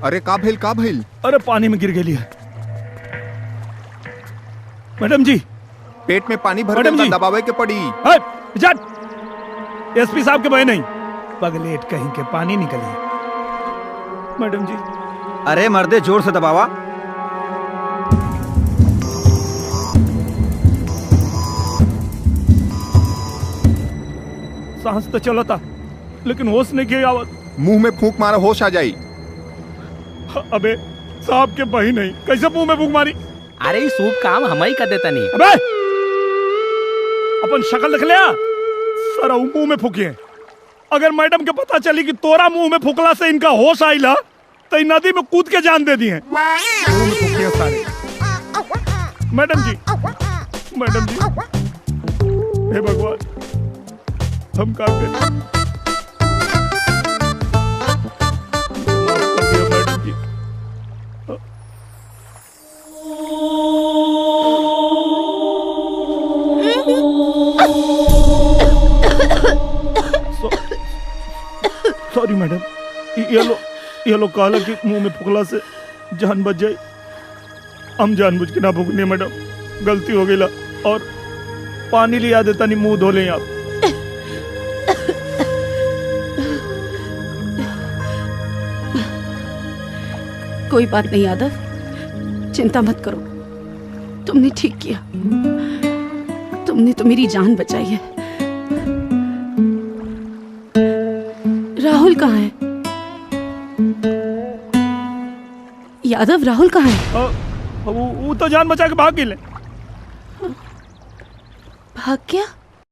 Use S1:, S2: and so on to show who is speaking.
S1: अरे का भइल?
S2: अरे पानी में गिर गेली है मैडम जी।
S1: पेट में पानी भर
S2: मैडम
S1: गया,
S2: जी।
S1: दबावे के पड़ी।
S2: एसपी साहब के बहे नहीं, पगलेट कहीं के पानी निकली। मैडम जी
S3: अरे मर्दे जोर से दबावा।
S2: सांस तो चला था लेकिन होश नहीं की आवत।
S1: मुंह में फूंक मारा, होश आ जाई।
S2: अबे साहब के बही नहीं, कैसे मुंह में फूंक मारी?
S4: अरे ये सूप काम हम ही कर देता नहीं।
S2: अबे अपन शक्ल देख लिया, सारा मुंह में फूकिए। अगर मैडम के पता चली कि तोरा मुंह में फूकला से इनका होश आइला तो इन नदी में कूद के जान दे दिए। मुंह में फूकिए सारे। मैडम जी हे भगवान, हम क्या करें? मैडम जी सॉरी मैडम, ये लोग कहला कि मुंह में फुकला से जान बच जाए। हम जानबूझ के ना फूकने मैडम, गलती हो गई। और पानी लिया देता नहीं, मुंह धो लें आप।
S5: कोई बात नहीं यादव, चिंता मत करो। तुमने ठीक किया, तुमने तो मेरी जान बचाई है। राहुल कहाँ है? यादव राहुल कहाँ है?
S2: वो तो जान बचा के भाग गए।
S5: भाग गया?